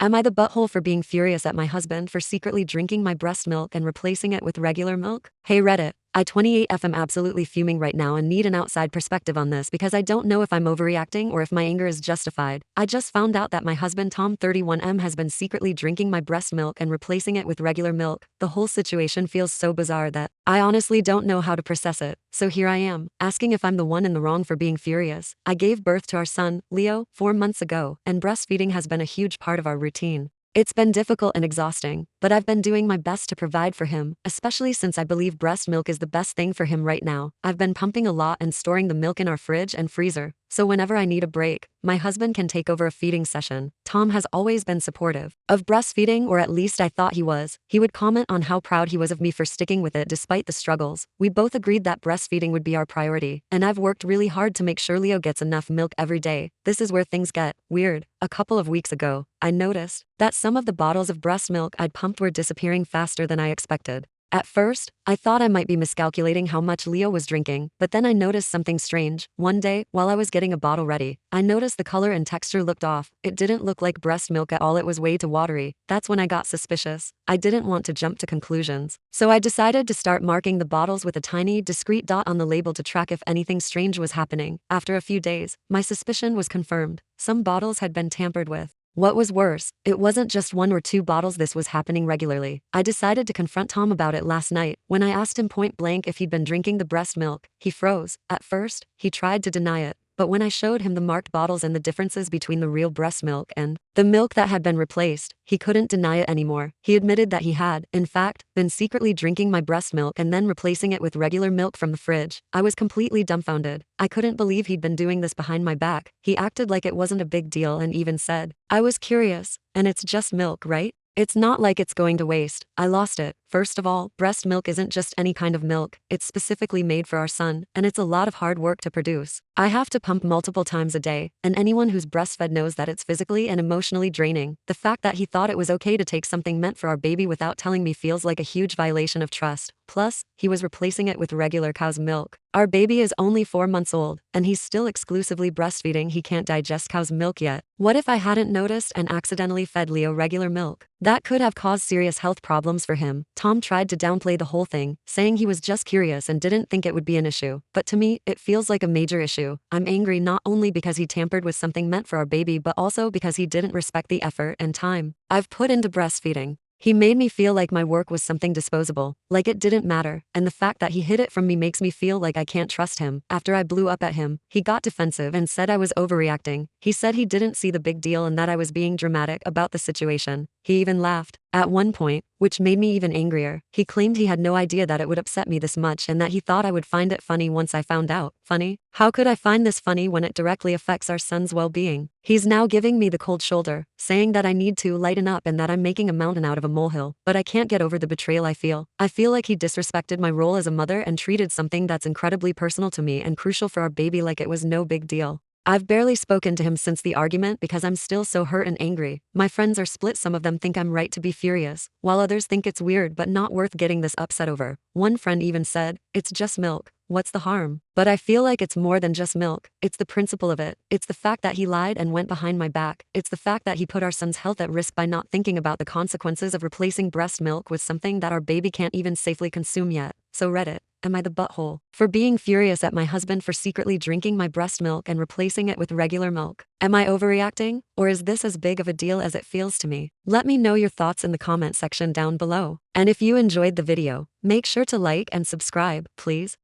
Am I the butthole for being furious at my husband for secretly drinking my breast milk and replacing it with regular milk? Hey Reddit, I 28F am absolutely fuming right now and need an outside perspective on this because I don't know if I'm overreacting or if my anger is justified. I just found out that my husband Tom 31M has been secretly drinking my breast milk and replacing it with regular milk. The whole situation feels so bizarre that I honestly don't know how to process it. So here I am, asking if I'm the one in the wrong for being furious. I gave birth to our son, Leo, 4 months ago, and breastfeeding has been a huge part of our routine. It's been difficult and exhausting, but I've been doing my best to provide for him, especially since I believe breast milk is the best thing for him right now. I've been pumping a lot and storing the milk in our fridge and freezer, so whenever I need a break, my husband can take over a feeding session. Tom has always been supportive of breastfeeding, or at least I thought he was. He would comment on how proud he was of me for sticking with it despite the struggles. We both agreed that breastfeeding would be our priority, and I've worked really hard to make sure Leo gets enough milk every day. This is where things get weird. A couple of weeks ago, I noticed that some of the bottles of breast milk I'd pumped were disappearing faster than I expected. At first, I thought I might be miscalculating how much Leo was drinking, but then I noticed something strange. One day, while I was getting a bottle ready, I noticed the color and texture looked off. It didn't look like breast milk at all, it was way too watery. That's when I got suspicious. I didn't want to jump to conclusions, so I decided to start marking the bottles with a tiny, discreet dot on the label to track if anything strange was happening. After a few days, my suspicion was confirmed. Some bottles had been tampered with. What was worse, it wasn't just 1 or 2 bottles, this was happening regularly. I decided to confront Tom about it last night. When I asked him point blank if he'd been drinking the breast milk, he froze. At first, he tried to deny it, but when I showed him the marked bottles and the differences between the real breast milk and the milk that had been replaced, he couldn't deny it anymore. He admitted that he had, in fact, been secretly drinking my breast milk and then replacing it with regular milk from the fridge. I was completely dumbfounded. I couldn't believe he'd been doing this behind my back. He acted like it wasn't a big deal and even said, "I was curious, and it's just milk, right? It's not like it's going to waste." I lost it. First of all, breast milk isn't just any kind of milk. It's specifically made for our son, and it's a lot of hard work to produce. I have to pump multiple times a day, and anyone who's breastfed knows that it's physically and emotionally draining. The fact that he thought it was okay to take something meant for our baby without telling me feels like a huge violation of trust. Plus, he was replacing it with regular cow's milk. Our baby is only 4 months old, and he's still exclusively breastfeeding. He can't digest cow's milk yet. What if I hadn't noticed and accidentally fed Leo regular milk? That could have caused serious health problems for him. Tom tried to downplay the whole thing, saying he was just curious and didn't think it would be an issue. But to me, it feels like a major issue. I'm angry not only because he tampered with something meant for our baby, but also because he didn't respect the effort and time I've put into breastfeeding. He made me feel like my work was something disposable, like it didn't matter, and the fact that he hid it from me makes me feel like I can't trust him. After I blew up at him, he got defensive and said I was overreacting. He said he didn't see the big deal and that I was being dramatic about the situation. He even laughed at one point, which made me even angrier. He claimed he had no idea that it would upset me this much and that he thought I would find it funny once I found out. Funny? How could I find this funny when it directly affects our son's well-being? He's now giving me the cold shoulder, saying that I need to lighten up and that I'm making a mountain out of a molehill. But I can't get over the betrayal I feel. I feel like he disrespected my role as a mother and treated something that's incredibly personal to me and crucial for our baby like it was no big deal. I've barely spoken to him since the argument because I'm still so hurt and angry. My friends are split. Some of them think I'm right to be furious, while others think it's weird but not worth getting this upset over. One friend even said, "It's just milk. What's the harm?" But I feel like it's more than just milk. It's the principle of it. It's the fact that he lied and went behind my back. It's the fact that he put our son's health at risk by not thinking about the consequences of replacing breast milk with something that our baby can't even safely consume yet. So Reddit, am I the butthole for being furious at my husband for secretly drinking my breast milk and replacing it with regular milk? Am I overreacting, or is this as big of a deal as it feels to me? Let me know your thoughts in the comment section down below. And if you enjoyed the video, make sure to like and subscribe, please.